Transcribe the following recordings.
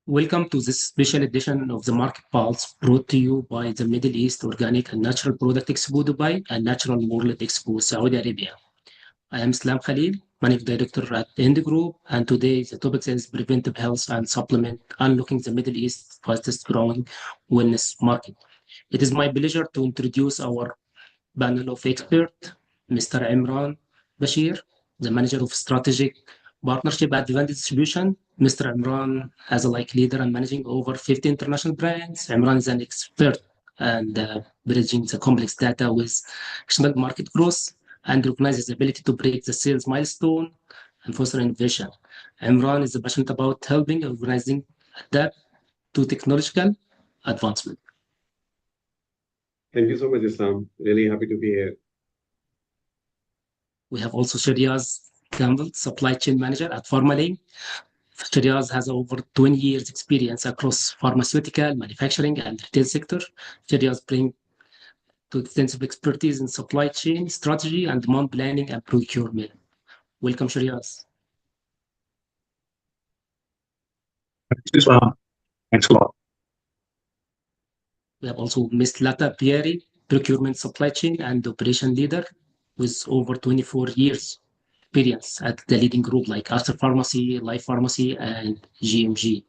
Welcome to this special edition of the Market Pulse, brought to you by the Middle East Organic and Natural Product Expo Dubai and Natural World Expo Saudi Arabia. I am Islam Khalil, Managing Director at Ind Group, and today the topic is Preventive Health and Supplement, Unlocking the Middle East's fastest growing wellness market. It is my pleasure to introduce our panel of experts, Mr. Imran Bashir, the Manager of Strategic Partnership at Vivandi Distribution. Mr. Imran has a leader and managing over 50 international brands. Imran is an expert and bridging the complex data with external market growth and recognizes the ability to break the sales milestone and foster innovation. Imran is passionate about helping organizing adapt to technological advancement. Thank you so much, Islam. Really happy to be here. We have also Shreyes Kamble, Supply Chain Manager at Pharmalink. Shreyes has over 20 years experience across pharmaceutical, manufacturing, and retail sector. Shreyes brings to extensive expertise in supply chain strategy and demand planning and procurement. Welcome, Shreyes. Thanks, Islam. Thanks a lot. We have also Ms. Lata Bairi, Procurement Supply Chain and Operation Leader with over 24 years experience at the leading group like Arthur Pharmacy, Life Pharmacy, and GMG.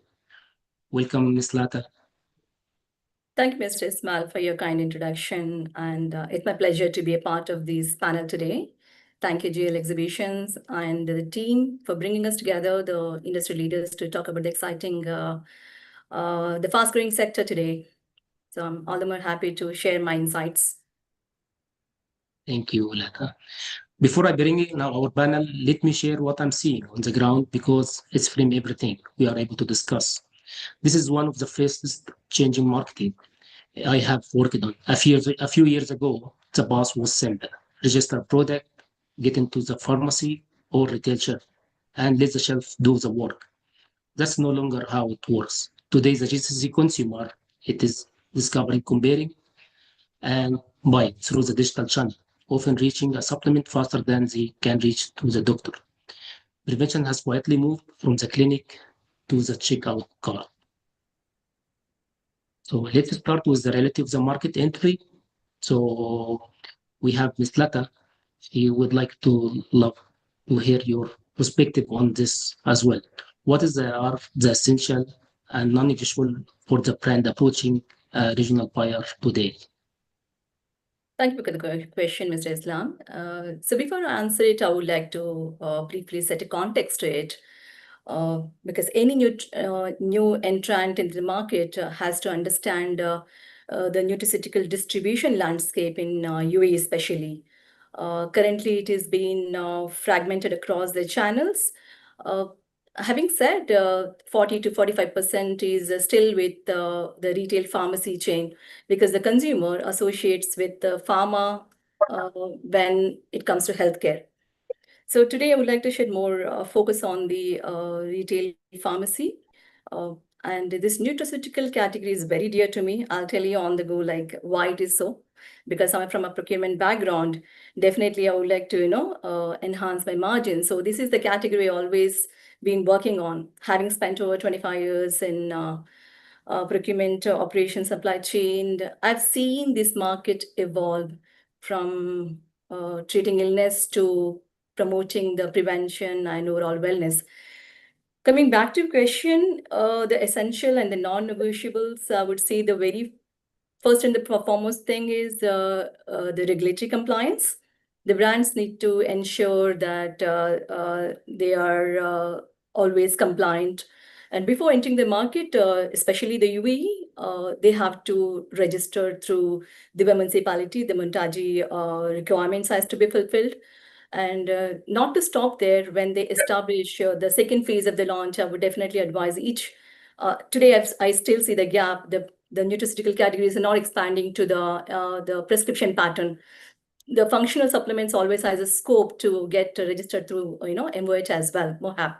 Welcome, Ms. Lata. Thank you, Mr. Ismail, for your kind introduction. And it's my pleasure to be a part of this panel today. Thank you, GL Exhibitions and the team for bringing us together, the industry leaders, to talk about the exciting, the fast-growing sector today. So I'm all the more happy to share my insights. Thank you, Lata. Before I bring in our panel, let me share what I'm seeing on the ground because it's from everything we are able to discuss. This is one of the fastest changing marketing I have worked on. A few years ago, the path was simple. Register a product, get into the pharmacy or retail shelf, and let the shelf do the work. That's no longer how it works. Today, the GCC consumer, it is discovering, comparing, and buying through the digital channel, often reaching a supplement faster than they can reach to the doctor. Prevention has quietly moved from the clinic to the checkout cart. So let's start with the reality of the market entry. So we have Ms. Lata. She would like to love to hear your perspective on this as well. What is the essential and non-negotiable for the brand approaching regional buyer today? Thank you for the question, Mr. Islam. So before I answer it, I would like to briefly set a context to it. Because any new entrant into the market has to understand the nutraceutical distribution landscape in UAE especially. Currently, it is being fragmented across the channels. Having said 40 to 45% is still with the retail pharmacy chain because the consumer associates with the pharma when it comes to healthcare. So today I would like to shed more focus on the retail pharmacy. And this nutraceutical category is very dear to me. I'll tell you on the go like why it is so. Because I'm from a procurement background, definitely I would like to, enhance my margin. So this is the category I always been working on, having spent over 25 years in procurement, operation, supply chain. I've seen this market evolve from treating illness to promoting the prevention and overall wellness. Coming back to question, the essential and the non-negotiables, I would say the very first and the foremost thing is the regulatory compliance. The brands need to ensure that they are always compliant. And before entering the market, especially the UAE, they have to register through the municipality. The Montaji requirements has to be fulfilled. And not to stop there, when they establish the second phase of the launch, I would definitely advise each. Today, I still see the gap. The nutraceutical categories are not expanding to the prescription pattern. The functional supplements always has a scope to get registered through MOH as well, MOHAP.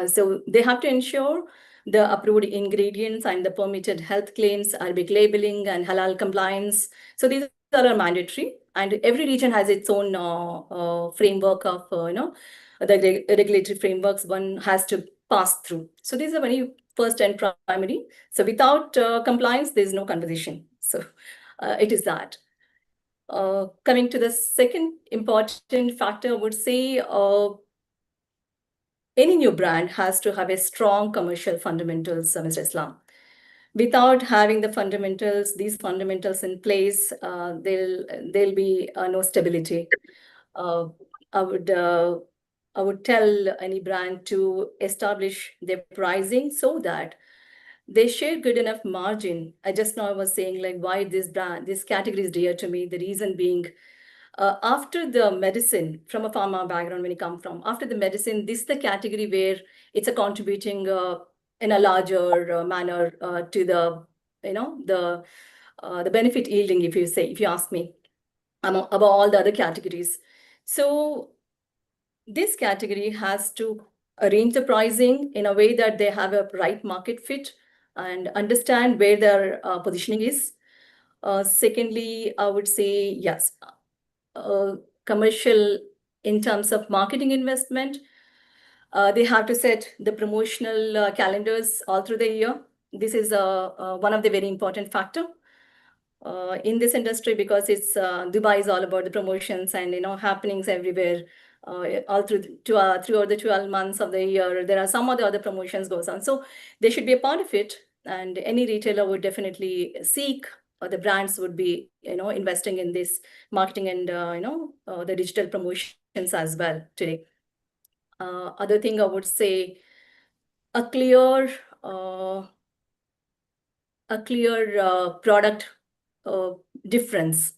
So they have to ensure the approved ingredients and the permitted health claims, Arabic labeling, and halal compliance. So these are mandatory, and every region has its own framework of the regulatory frameworks one has to pass through. So these are very first and primary. So without compliance, there's no conversation. So it is that. Coming to the second important factor, I would say any new brand has to have a strong commercial fundamentals, Mr. Islam. Without having the fundamentals, these fundamentals in place, there'll be no stability. I would tell any brand to establish their pricing so that they share good enough margin. I just now was saying like why this category is dear to me. The reason being, after the medicine, from a pharma background, when you come from, after the medicine, this is the category where it's a contributing in a larger manner to the benefit yielding, if you ask me, about all the other categories. So this category has to arrange the pricing in a way that they have a right market fit and understand where their positioning is. Secondly, I would say, yes, commercial in terms of marketing investment, they have to set the promotional calendars all through the year. This is one of the very important factor in this industry, because it's Dubai is all about the promotions and happenings everywhere. All throughout the 12 months of the year, there are some other promotions goes on. So they should be a part of it, and any retailer would definitely seek, or the brands would be investing in this marketing and the digital promotions as well today. Other thing I would say, a clear product difference.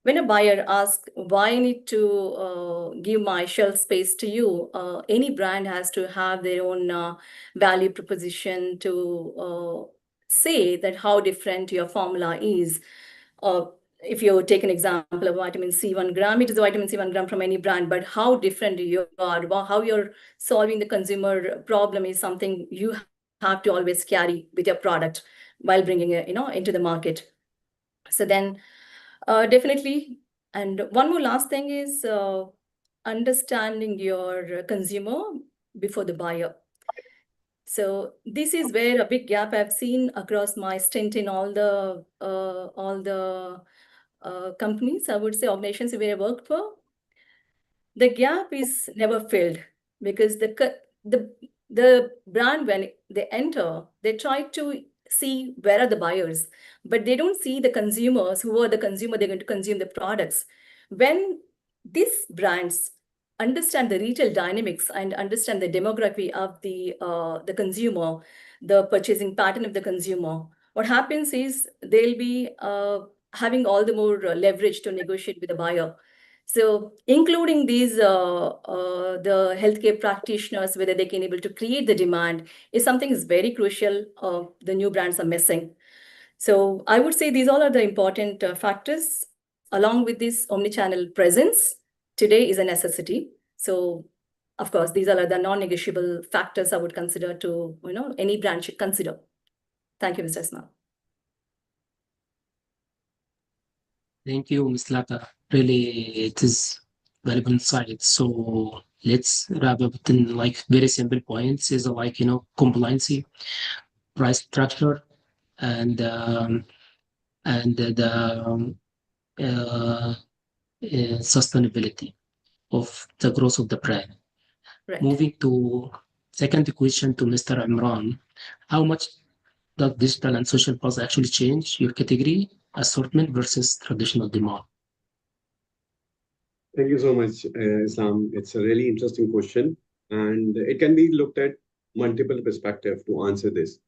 When a buyer asks, why I need to give my shelf space to you, any brand has to have their own value proposition to say that how different your formula is. If you take an example of vitamin C 1 gram, it is a vitamin C 1 gram from any brand, but how different you are, how you're solving the consumer problem is something you have to always carry with your product while bringing it into the market. So then definitely. And one more last thing is understanding your consumer before the buyer. So this is where a big gap I've seen across my stint in all the companies, I would say organizations where I worked for. The gap is never filled, because the brand, when they enter, they try to see where are the buyers, but they don't see the consumers, who are the consumer they're going to consume the products. When these brands understand the retail dynamics and understand the demography of the consumer, the purchasing pattern of the consumer, what happens is they'll be having all the more leverage to negotiate with the buyer. So including these, the healthcare practitioners, whether they can able to create the demand, is something is very crucial. The new brands are missing. So I would say these all are the important factors. Along with this, omnichannel presence today is a necessity. So of course, these are the non-negotiable factors I would consider to, any brand should consider. Thank you, Mr. Ismail. Thank you, Ms. Lata. Really, it is valuable insight. So let's wrap up in very simple points. Is compliancy, price structure, and the sustainability of the growth of the brand. Right. Moving to second question to Mr. Imran, how much does digital and social buzz actually change your category assortment versus traditional demand? Thank you so much, Islam. It's a really interesting question, and it can be looked at multiple perspectives to answer this.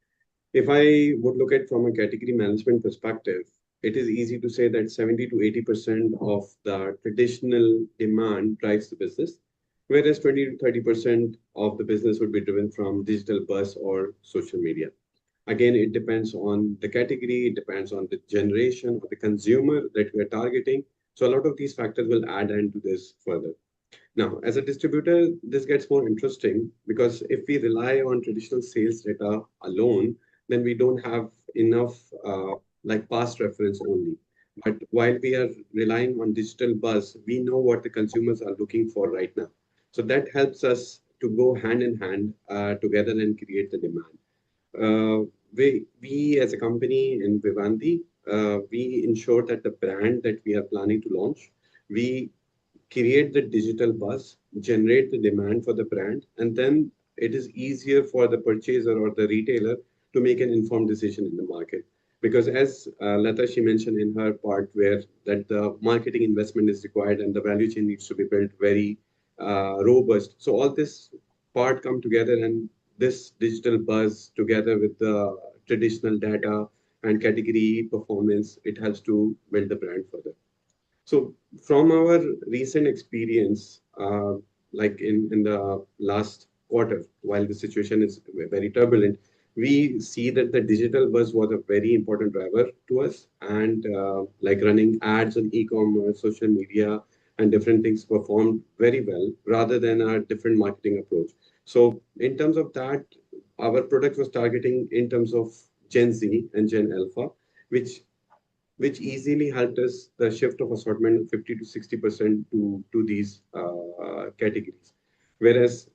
If I would look at from a category management perspective, it is easy to say that 70 to 80% of the traditional demand drives the business, whereas 20 to 30% of the business would be driven from digital buzz or social media. Again, it depends on the category, it depends on the generation of the consumer that we are targeting. So a lot of these factors will add into this further. Now, as a distributor, this gets more interesting, because if we rely on traditional sales data alone, then we don't have enough past reference only. But while we are relying on digital buzz, we know what the consumers are looking for right now. So that helps us to go hand in hand together and create the demand. We as a company in Vivandi, we ensure that the brand that we are planning to launch, we create the digital buzz, generate the demand for the brand, and then it is easier for the purchaser or the retailer to make an informed decision in the market. Because as Lata, she mentioned in her part where that the marketing investment is required and the value chain needs to be built very robust. So all this part come together, and this digital buzz together with the traditional data and category performance, it helps to build the brand further. So from our recent experience, like in the last quarter, while the situation is very turbulent, we see that the digital buzz was a very important driver to us, and like running ads on e-commerce, social media, and different things performed very well rather than a different marketing approach. So in terms of that, our product was targeting in terms of Gen Z and Gen Alpha, which easily helped us the shift of assortment of 50 to 60% to these categories. Whereas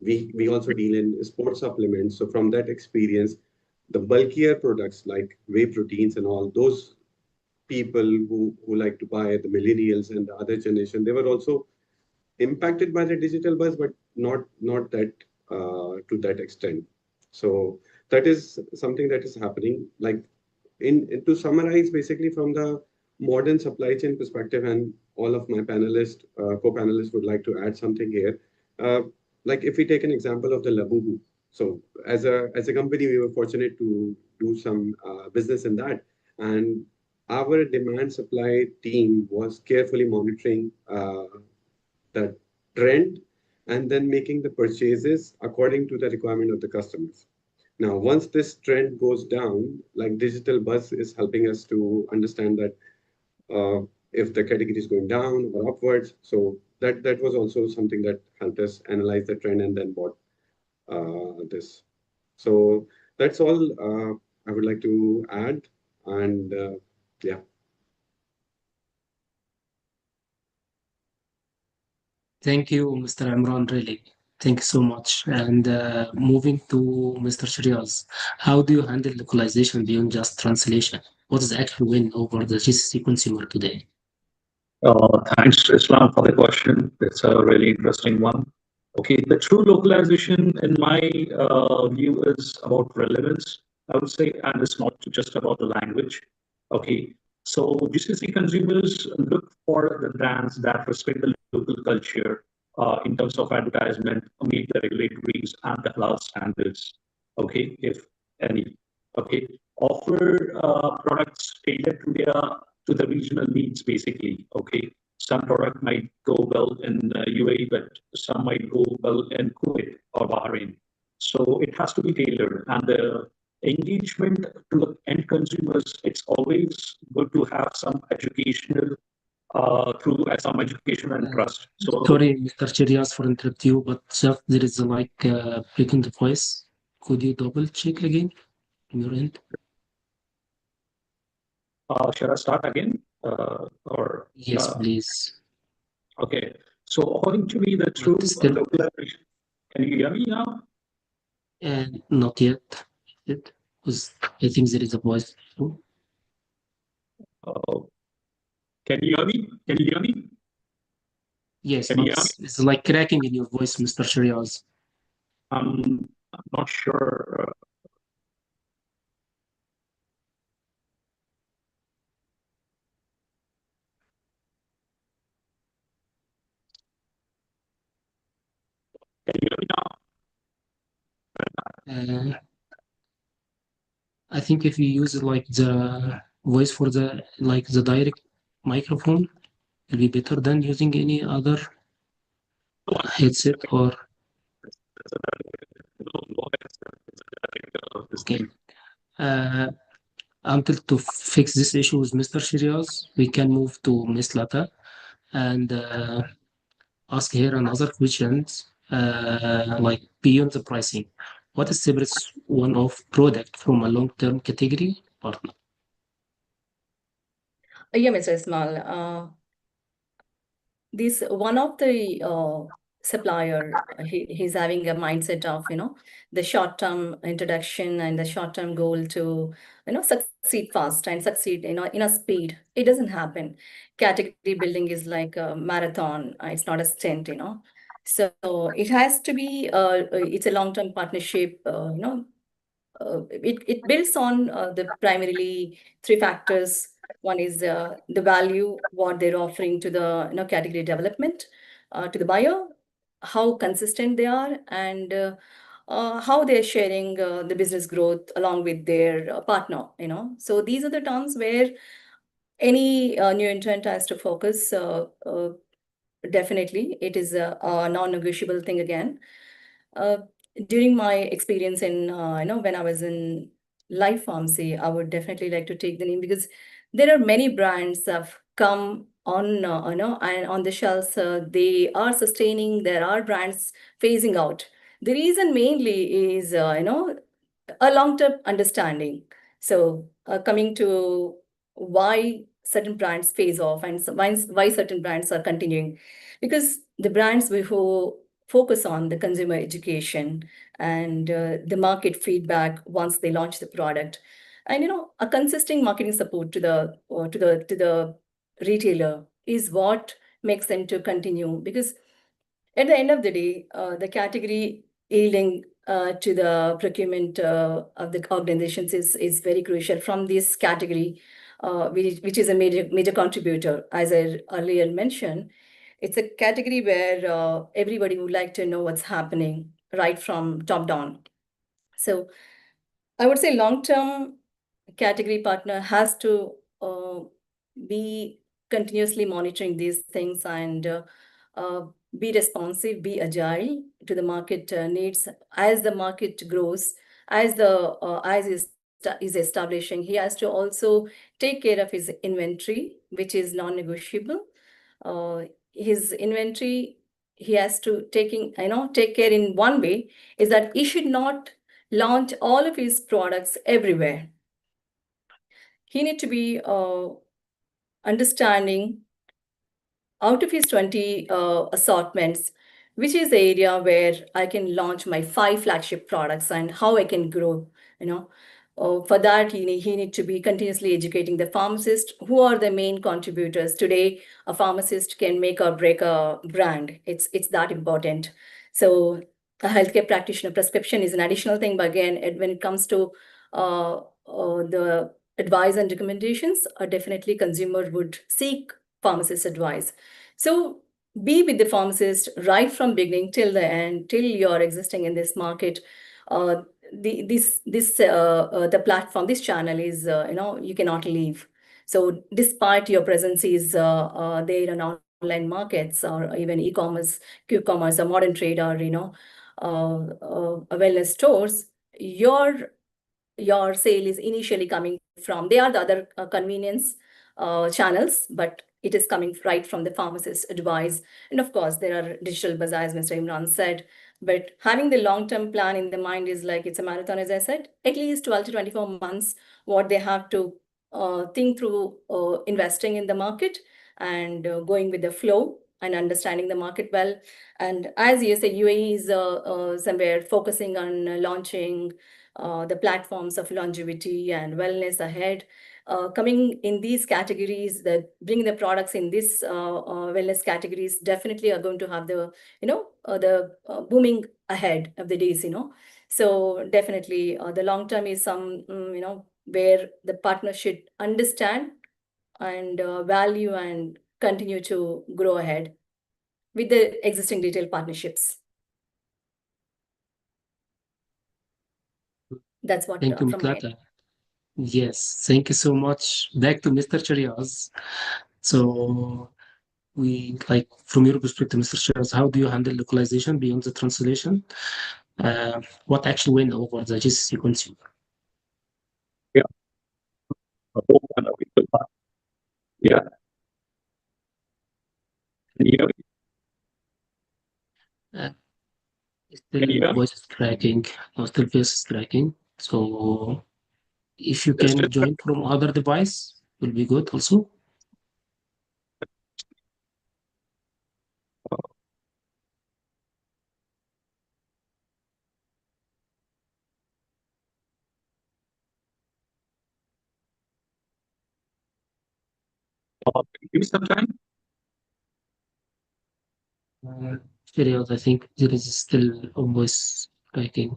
we also deal in sports supplements. So from that experience, the bulkier products like whey proteins and all those people who like to buy, the millennials and the other generation, they were also impacted by the digital buzz, but not that to that extent. So that is something that is happening. Like to summarize, basically from the modern supply chain perspective, and all of my panelists, co-panelists would like to add something here. Like if we take an example of the Labubu. So as a company, we were fortunate to do some business in that, and our demand supply team was carefully monitoring the trend and then making the purchases according to the requirement of the customers. Now, once this trend goes down, like digital buzz is helping us to understand that if the category is going down or upwards. So that was also something that helped us analyze the trend and then bought this. So that's all I would like to add. And yeah. Thank you, Mr. Imran, really. Thank you so much. And moving to Mr. Shreyes, how do you handle localization beyond just translation? What is the actual win over the GCC consumer today? Thanks, Islam, for the question. It's a really interesting one. Okay, the true localization, in my view, is about relevance, I would say, and it's not just about the language. Okay, so GCC consumers look for the brands that respect the local culture in terms of advertisement, meet the regulatories and the halal standards. Okay, if any. Okay, offer products tailored to the regional needs, basically. Okay, some product might go well in UAE, but some might go well in Kuwait or Bahrain. So it has to be tailored, and the engagement to the end consumers, it's always good to have some educational through some education and trust. So Sorry, Mr. Shreyes, for interrupt you, but just there is like breaking the voice. Could you double check again on your end? should I start again? Or Yes, please. okay. So according to me, the true still- localization. Can you hear me now? Not yet. Because I think there is a voice. Can you hear me? Can you hear me? Yes, Can but you hear me? it's like cracking in your voice, Mr. Shreyes. I'm not sure. Can you hear me now? I think if you use like the voice for the direct microphone, it'll be better than using any other headset or okay. Until to fix this issue with Mr. Shreyes, we can move to Miss Lata and ask her another questions like beyond the pricing. What separates one of product from a long-term category partner? Yeah, Mr. Ismail. This one of the supplier, he's having a mindset of, the short-term introduction and the short-term goal to, succeed fast and succeed, in a speed. It doesn't happen. Category building is like a marathon. It's not a stint, So it has to be, it's a long-term partnership, it builds on the primarily three factors. One is the value, what they're offering to the category development, to the buyer, how consistent they are, and how they're sharing the business growth along with their partner. So these are the terms where any new entrant has to focus. Definitely, it is a non-negotiable thing again. Uh, During my experience in, when I was in life pharmacy, I would definitely like to take the name because there are many brands that have come on, and on the shelves. They are sustaining. There are brands phasing out. The reason mainly is, a long-term understanding. So coming to why certain brands phase off and why certain brands are continuing, because the brands who focus on the consumer education and the market feedback once they launch the product, and a consistent marketing support to the retailer is what makes them to continue. Because at the end of the day, the category yielding to the procurement of the organizations is very crucial from this category, which is a major contributor. As I earlier mentioned, it's a category where everybody would like to know what's happening right from top down. So I would say long-term category partner has to be continuously monitoring these things and be responsive, be agile to the market needs. As the market grows, as is establishing, he has to also take care of his inventory, which is non-negotiable. His inventory, he has to take care in one way, is that he should not launch all of his products everywhere. He need to be understanding out of his 20 assortments, which is the area where I can launch my 5 flagship products and how I can grow. For that, he need to be continuously educating the pharmacist, who are the main contributors. Today, a pharmacist can make or break a brand. It's that important. So a healthcare practitioner prescription is an additional thing, but again, when it comes to the advice and recommendations, definitely consumer would seek pharmacist advice. So be with the pharmacist right from beginning till the end, till you're existing in this market. The platform, this channel is, you cannot leave. So despite your presence is there in online markets or even e-commerce, q-commerce, or modern trade, or wellness stores, your sale is initially coming from, they are the other convenience channels, but it is coming right from the pharmacist advice. And of course, there are digital bazaars, Mr. Imran said, but having the long-term plan in the mind is like, it's a marathon, as I said, at least 12 to 24 months, what they have to think through investing in the market and going with the flow and understanding the market well. And as you say, UAE is somewhere focusing on launching the platforms of longevity and wellness ahead. Coming in these categories, that bringing the products in this wellness categories definitely are going to have the booming ahead of the days. So definitely the long term is some where the partner should understand and value and continue to grow ahead with the existing retail partnerships. That's what Thank you, from my end. Lata. Yes, thank you so much. Back to Mr. Shreyes. So we like from your perspective, Mr. Shreyes, how do you handle localization beyond the translation? What actually win over the GCC consumer? Yeah. I hope and we could not. Yeah. You Uh, can you Still hear me? voice is cracking, or still voice is cracking. So if you It's can join from other device, will be good also. Give me some time. Shreyes, I think there is still a voice writing.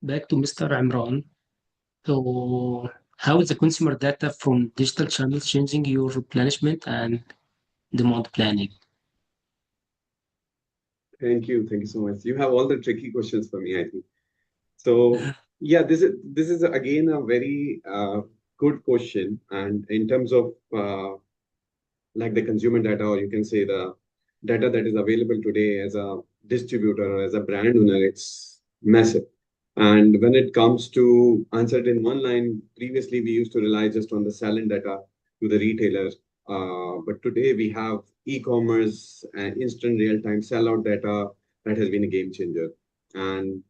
Back to Mr. Imran. So, how is the consumer data from digital channels changing your replenishment and demand planning? Thank you. Thank you so much. You have all the tricky questions for me, I think. So yeah, this is again a very good question. And in terms of like the consumer data, or you can say the data that is available today as a distributor or as a brand owner, it's massive. And when it comes to answer it in one line, previously we used to rely just on the sell-in data to the retailers. But today we have e-commerce and instant real-time sell-out data that has been a game changer. And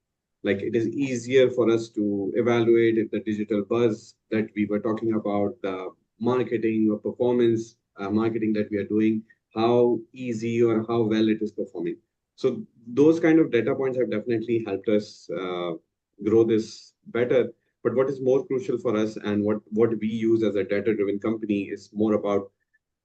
like it is easier for us to evaluate if the digital buzz that we were talking about, the marketing or performance marketing that we are doing, how easy or how well it is performing. So those kind of data points have definitely helped us grow this better. But what is more crucial for us and what we use as a data-driven company is more about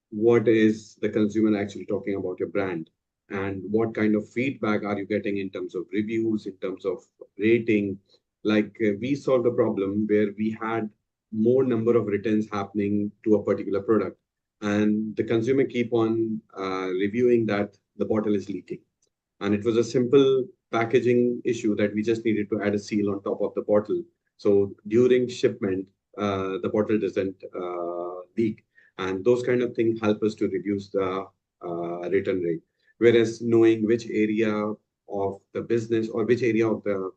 what is the consumer actually talking about your brand and what kind of feedback are you getting in terms of reviews, in terms of rating. Like we solved a problem where we had more number of returns happening to a particular product, and the consumer keep on reviewing that the bottle is leaking, and it was a simple packaging issue that we just needed to add a seal on top of the bottle. So during shipment, the bottle doesn't leak. And those kind of things help us to reduce the return rate. Whereas knowing which area of the business or which area of the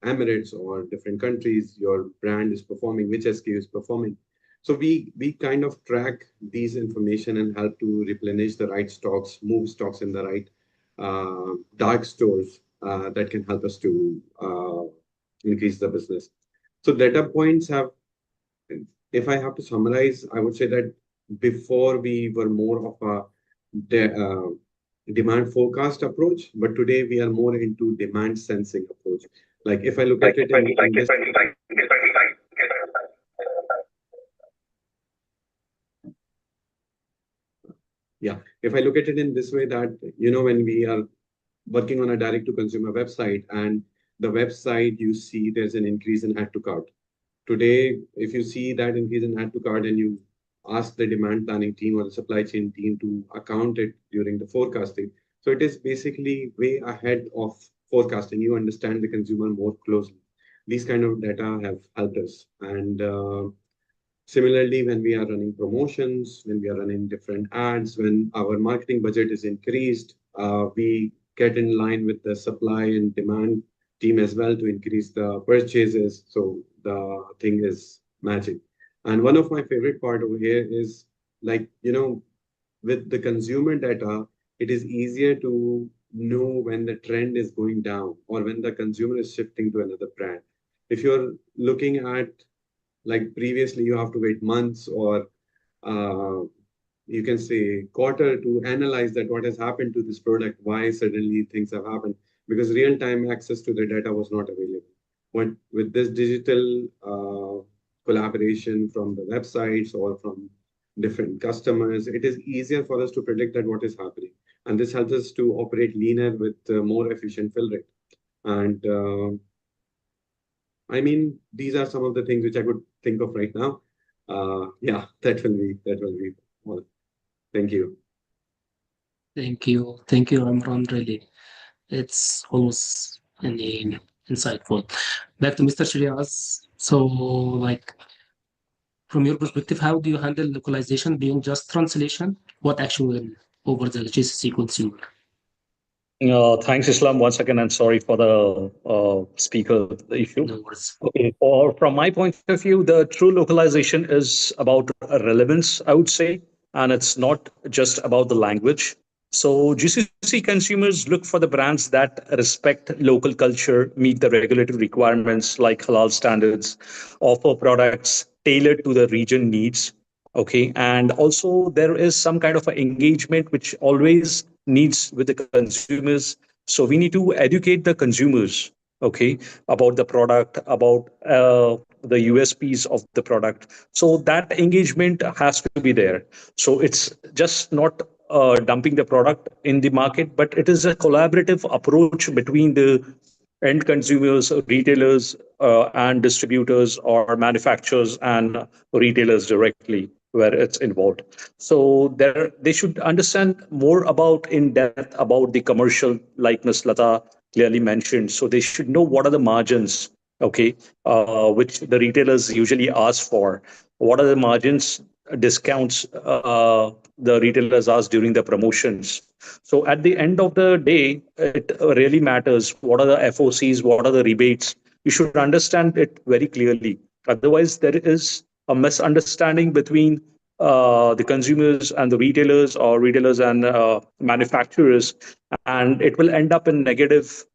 Emirates or different countries your brand is performing, which SKU is performing. So we kind of track these information and help to replenish the right stocks, move stocks in the right dark stores that can help us to increase the business. So data points have, if I have to summarize, I would say that before we were more of a demand forecast approach, but today we are more into demand sensing approach. Like if I look at it in this, yeah, if I look at it in this way that, when we are working on a direct to consumer website and the website, you see there's an increase in add to cart. Today, if you see that increase in add to cart and you ask the demand planning team or the supply chain team to account it during the forecasting, so it is basically way ahead of forecasting. You understand the consumer more closely. These kind of data have helped us. And similarly, when we are running promotions, when we are running different ads, when our marketing budget is increased, we get in line with the supply and demand team as well to increase the purchases. So the thing is matching. And one of my favorite part over here is like, with the consumer data, it is easier to know when the trend is going down or when the consumer is shifting to another brand. If you're looking at like previously, you have to wait months or uh, you can say quarter to analyze that what has happened to this product, why suddenly things have happened, because real-time access to the data was not available. With this digital collaboration from the websites or from different customers, it is easier for us to predict that what is happening. And this helps us to operate leaner with more efficient fill rate. And I mean, these are some of the things which I could think of right now. Yeah, that will be all. Thank you. Thank you. Thank you, Imran, really. It's always any insightful. Back to Mr. Shreyes. So, like, from your perspective, how do you handle localization beyond just translation? What actually over the GCC consumer? Thanks, Islam. Once again, I'm sorry for the speaker issue. No worries. Okay. Or from my point of view, the true localization is about relevance, I would say, and it's not just about the language. So GCC consumers look for the brands that respect local culture, meet the regulatory requirements like halal standards, offer products tailored to the region needs. Okay, and also there is some kind of an engagement which always needs with the consumers. So we need to educate the consumers, okay, about the product, about the USPs of the product. So that engagement has to be there. So it's just not dumping the product in the market, but it is a collaborative approach between the end consumers, retailers, and distributors, or manufacturers and retailers directly, where it's involved. So there, they should understand more about in depth about the commercial, like Ms. Lata clearly mentioned. So they should know what are the margins, okay, which the retailers usually ask for. What are the margins, discounts the retailers ask during the promotions. So at the end of the day, it really matters. What are the FOCs? What are the rebates? You should understand it very clearly. Otherwise, there is a misunderstanding between the consumers and the retailers, or retailers and manufacturers, and it will end up in negative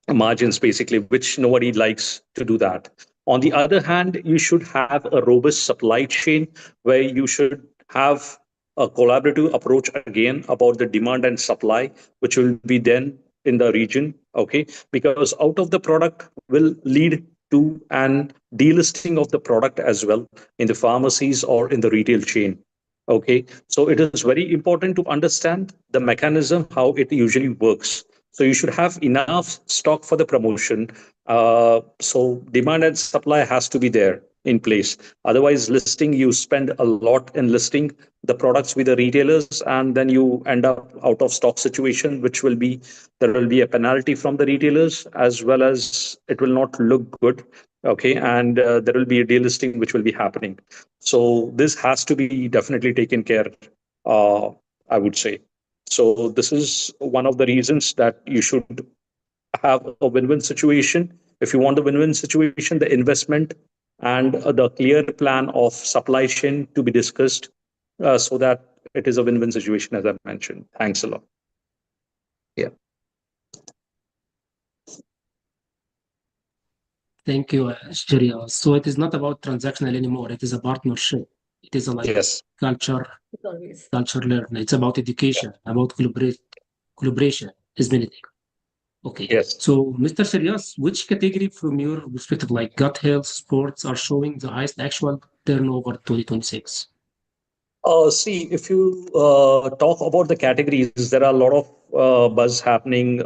margins, basically, which nobody likes to do that. On the other hand, you should have a robust supply chain where you should have a collaborative approach again about the demand and supply, which will be then in the region. Okay, because out of the product will lead to an delisting of the product as well in the pharmacies or in the retail chain. Okay, so it is very important to understand the mechanism, how it usually works. So you should have enough stock for the promotion. So demand and supply has to be there in place. Otherwise, listing, you spend a lot in listing the products with the retailers, and then you end up out of stock situation, which will be, there will be a penalty from the retailers, as well as it will not look good. Okay, and there will be a delisting which will be happening. So this has to be definitely taken care, uh, I would say. So this is one of the reasons that you should have a win-win situation. If you want a win-win situation, the investment and the clear plan of supply chain to be discussed, so that it is a win-win situation, as I mentioned. Thanks a lot. Yeah. Thank you, Shreyes. So it is not about transactional anymore. It is a partnership. It is a like Yes. culture, It's always. culture learn. It's about education, about collaboration. Is many things. Okay. Yes. So, Mr. Shreyes, which category from your perspective, like gut health, sports, are showing the highest actual turnover 2026? See, if you talk about the categories, there are a lot of buzz happening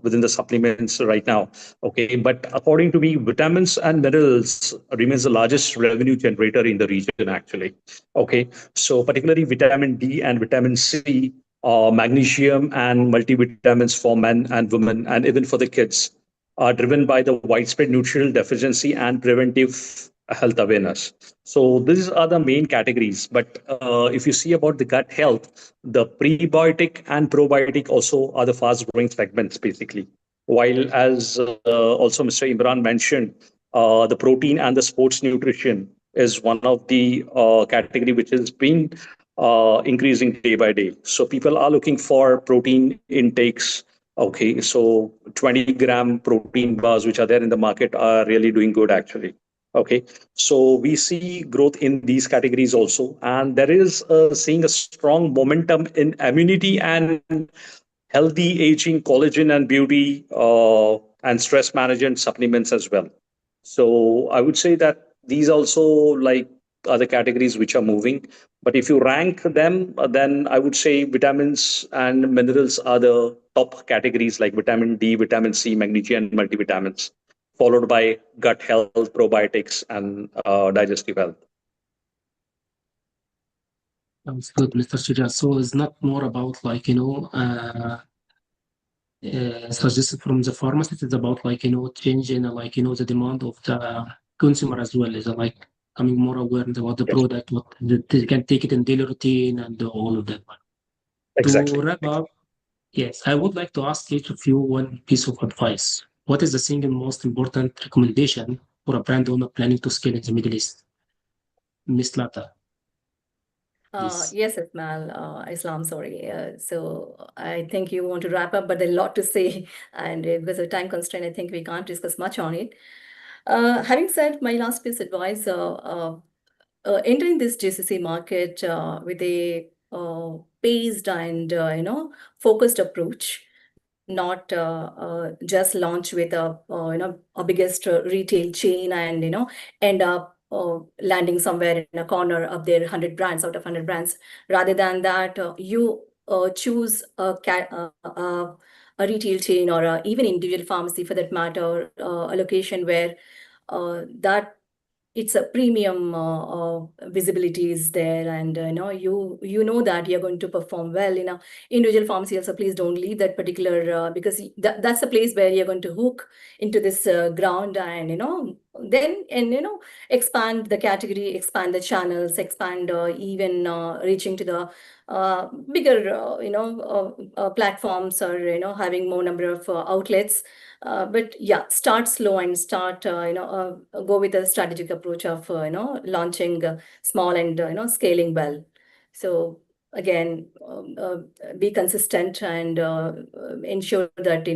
within the supplements right now. Okay, but according to me, vitamins and minerals remains the largest revenue generator in the region, actually. Okay, so particularly vitamin D and vitamin C, magnesium and multivitamins for men and women, and even for the kids, are driven by the widespread nutritional deficiency and preventive health awareness. So these are the main categories. But if you see about the gut health, the prebiotic and probiotic also are the fast growing segments, basically. While, as also Mr. Imran mentioned, the protein and the sports nutrition is one of the category which is being increasing day by day. So people are looking for protein intakes. Okay, so 20-gram protein bars which are there in the market are really doing good, actually. Okay, so we see growth in these categories also, and there is seeing a strong momentum in immunity and healthy aging, collagen and beauty, and stress management supplements as well. So I would say that these also like are the categories which are moving. But if you rank them, then I would say vitamins and minerals are the top categories, like vitamin D, vitamin C, magnesium, and multivitamins, followed by gut health, probiotics, and digestive health. Sounds good, Mr. Shreyes. So it's not more about like, suggested from the pharmacist. It's about like, changing like, the demand of the consumer as well. Is like becoming more aware about the Yes, product, what they can take it in daily routine and all of that. To exactly. wrap up, yes, I would like to ask each of you one piece of advice. What is the single most important recommendation for a brand owner planning to scale in the Middle East? Miss Lata. please. Yes, Islam, sorry. So I think you want to wrap up, but there's a lot to say, and because of time constraint, I think we can't discuss much on it. Having said my last piece of advice, entering this GCC market with a paced and focused approach, not just launch with a biggest retail chain and end up landing somewhere in a corner of their 100 brands out of 100 brands. Rather than that, you choose a retail chain or even individual pharmacy for that matter, a location where that it's a premium visibility is there, and you know that you're going to perform well in a individual pharmacy. Also, please don't leave that particular because that's the place where you're going to hook into this ground, and then expand the category, expand the channels, expand even reaching to the bigger platforms, or having more number of outlets. But yeah, start slow and start, go with a strategic approach of, launching small and, scaling well. So again, be consistent and ensure that,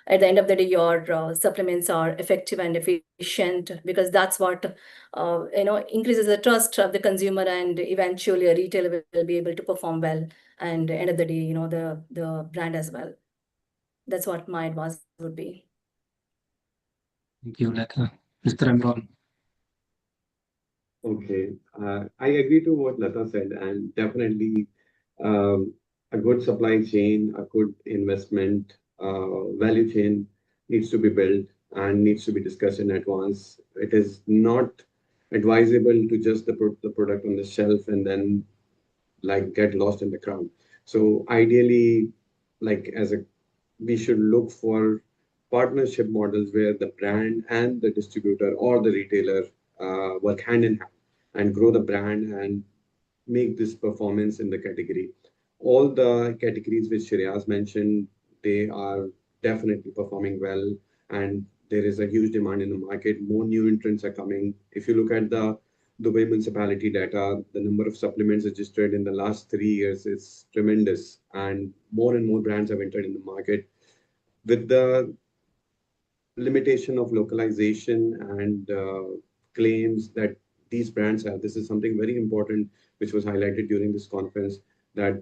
at the end of the day, your supplements are effective and efficient, because that's what, increases the trust of the consumer, and eventually a retailer will be able to perform well. And end of the day, the brand as well. That's what my advice would be. Thank you, Lata. Mr. Imran. Okay, I agree to what Lata said, and definitely a good supply chain, a good investment value chain needs to be built and needs to be discussed in advance. It is not advisable to just the product on the shelf and then like get lost in the crowd. So ideally, like as a we should look for partnership models where the brand and the distributor or the retailer work hand in hand and grow the brand and make this performance in the category. All the categories which Shreyas mentioned, they are definitely performing well, and there is a huge demand in the market. More new entrants are coming. If you look at the Dubai municipality data, the number of supplements registered in the last 3 years is tremendous, and more brands have entered in the market. With the limitation of localization and claims that these brands have, this is something very important which was highlighted during this conference, that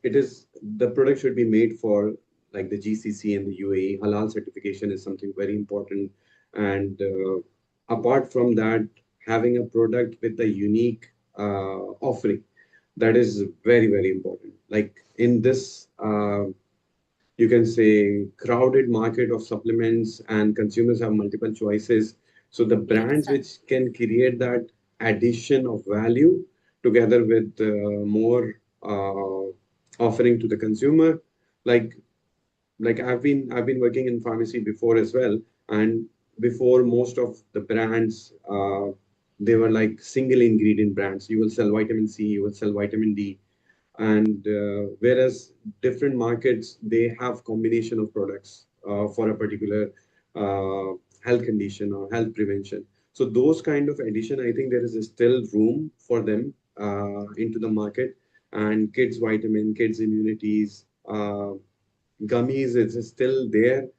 it is the product should be made for like the GCC and the UAE. Halal certification is something very important, and apart from that, having a product with a unique offering, that is very important. Like in this you can say crowded market of supplements, and consumers have multiple choices, so the brands which can create that addition of value together with more offering to the consumer, like I've been working in pharmacy before as well, and before most of the brands they were like single ingredient brands. You will sell vitamin C, you will sell vitamin D, and whereas different markets, they have combination of products for a particular health condition or health prevention. So those kind of addition, I think there is still room for them into the market. And kids vitamin, kids immunities, gummies is still there,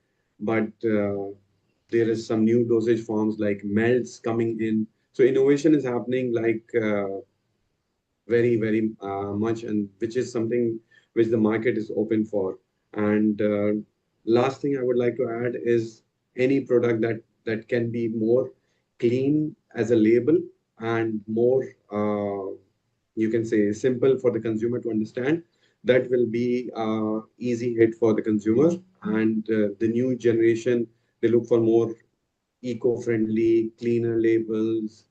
but there is some new dosage forms like melts coming in. So innovation is happening like very much, and which is something which the market is open for. And last thing I would like to add is any product that can be more clean as a label and more you can say simple for the consumer to understand, that will be easy hit for the consumer. And the new generation, they look for more eco-friendly, cleaner labels,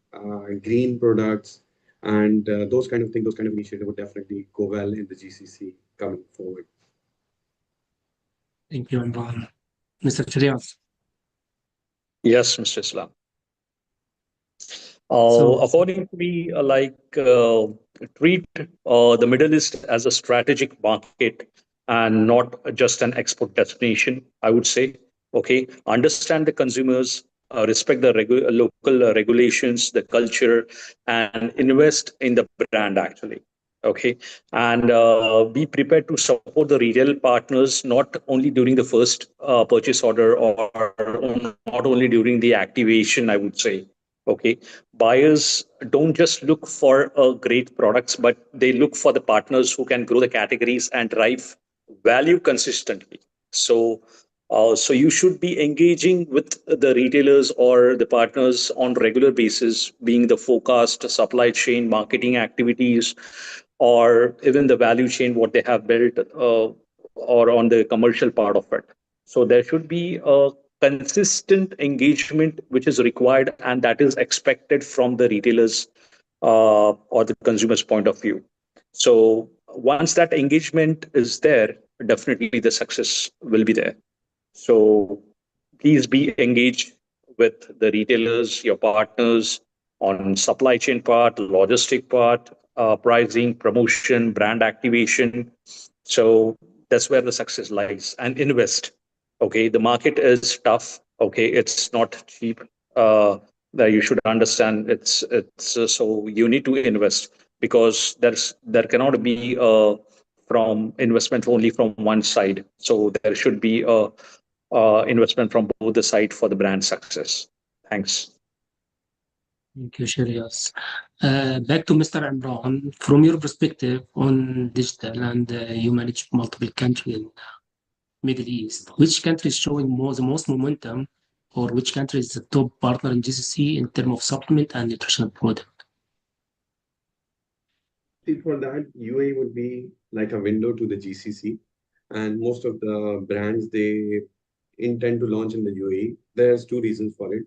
green products, and those kind of things, those kind of initiatives would definitely go well in the GCC coming forward. Thank you, Imran. Mr. Shreyes. Yes, Mr. Islam. So, According to me, treat the Middle East as a strategic market and not just an export destination, I would say. Okay, understand the consumers, respect the local regulations, the culture, and invest in the brand actually. Okay, and be prepared to support the retail partners not only during the first purchase order or not only during the activation, I would say. Okay, buyers don't just look for great products, but they look for the partners who can grow the categories and drive value consistently. So so you should be engaging with the retailers or the partners on regular basis, being the forecast, supply chain, marketing activities, or even the value chain, what they have built, or on the commercial part of it. So there should be a consistent engagement which is required and that is expected from the retailers or the consumer's point of view. So once that engagement is there, definitely the success will be there. So please be engaged with the retailers, your partners on supply chain part, logistic part, pricing, promotion, brand activation. So that's where the success lies. And invest. Okay, the market is tough. Okay, it's not cheap. That you should understand. It's so you need to invest because there cannot be from investment only from one side. So there should be a investment from both the side for the brand success. Thanks. Thank you, Shreyes. Back to Mr. Imran. From your perspective on digital, and you manage multiple countries in Middle East, which country is showing the most momentum, or which country is the top partner in GCC in terms of supplement and nutritional product? See, for that, UAE would be like a window to the GCC, and most of the brands they intend to launch in the UAE. There's two reasons for it.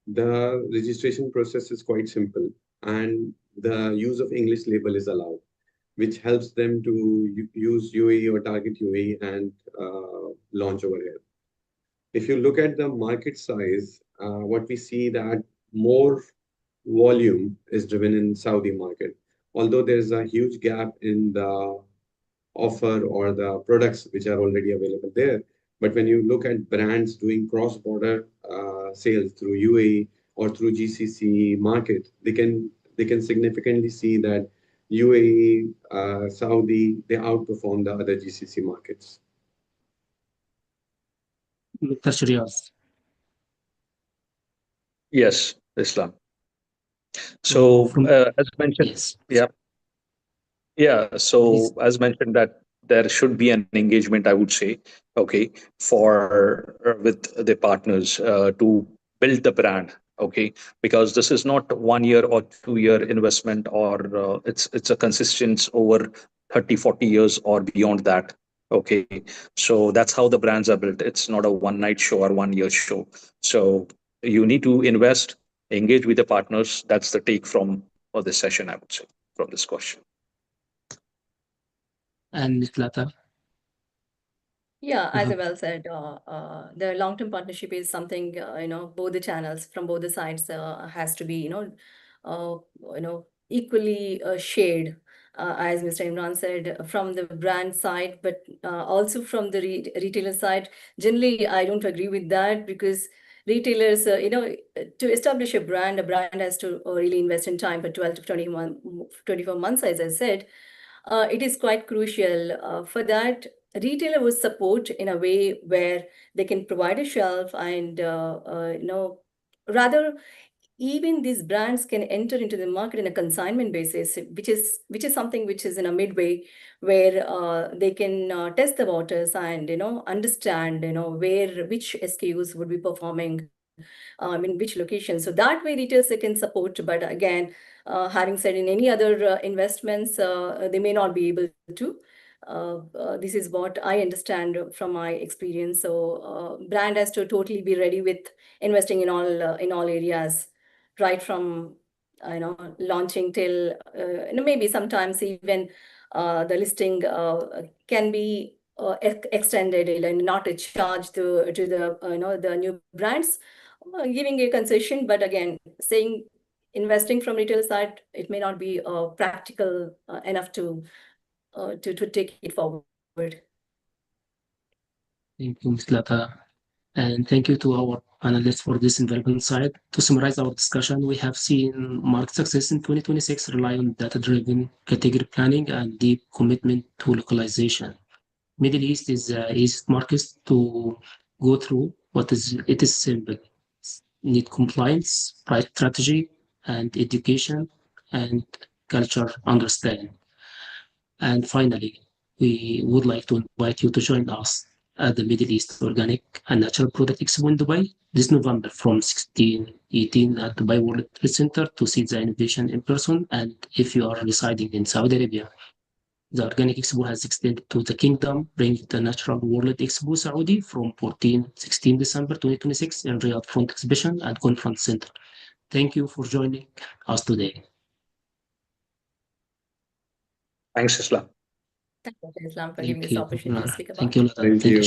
The registration process is quite simple, and the use of English label is allowed, which helps them to use UAE or target UAE and launch over here. If you look at the market size, what we see that more volume is driven in Saudi market. Although there's a huge gap in the offer or the products which are already available there, but when you look at brands doing cross-border sales through UAE or through GCC market, they can significantly see that UAE, Saudi, they outperform the other GCC markets. Mr. Shreyes. Yes, Islam. So as mentioned, Yes. yeah. Yeah, Please. so as mentioned that there should be an engagement, I would say, okay, for with the partners to build the brand, okay, because this is not 1 year or 2 year investment, or it's a consistent over 30, 40 years or beyond that. Okay, so that's how the brands are built. It's not a one night show or 1 year show. So you need to invest, engage with the partners. That's the take from this session, I would say, from this question. And Ms. Lata. Yeah, as I Mhm. well said, the long-term partnership is something, both the channels from both the sides has to be, uh, equally shared, as Mr. Imran said, from the brand side, but also from the retailer side. Generally, I don't agree with that because retailers, to establish a brand has to really invest in time for 12 to 24 months, as I said. It is quite crucial for that retailer would support in a way where they can provide a shelf and rather even these brands can enter into the market in a consignment basis, which is something which is in a midway where they can test the waters and understand where which SKUs would be performing in which location. So that way retailers they can support. But again, having said in any other investments, they may not be able to. This is what I understand from my experience. So brand has to totally be ready with investing in all areas, right from launching till maybe sometimes even the listing can be extended and not a charge to the the new brands, giving a concession. But again, saying investing from retail side, it may not be practical enough to take it forward. Thank you, Ms. Lata. And thank you to our analyst for this development side. To summarize our discussion, we have seen market success in 2026 rely on data-driven category planning and deep commitment to localization. Middle East is the easiest market to go through. It is simple. Need compliance, price strategy, and education and culture understanding. And finally, we would like to invite you to join us at the Middle East Organic and Natural Product Expo in Dubai this November from 16-18 at Dubai World Trade Center to see the innovation in person. And if you are residing in Saudi Arabia, the Organic Expo has extended to the Kingdom, bringing the Natural World Expo Saudi from 14-16 December 2026 in Riyadh Front Exhibition and Conference Center. Thank you for joining us today. Thanks, Islam. Thank you, Islam, for giving Thank this you. opportunity to speak about. Thank you, Lata. Thank Thank you, you.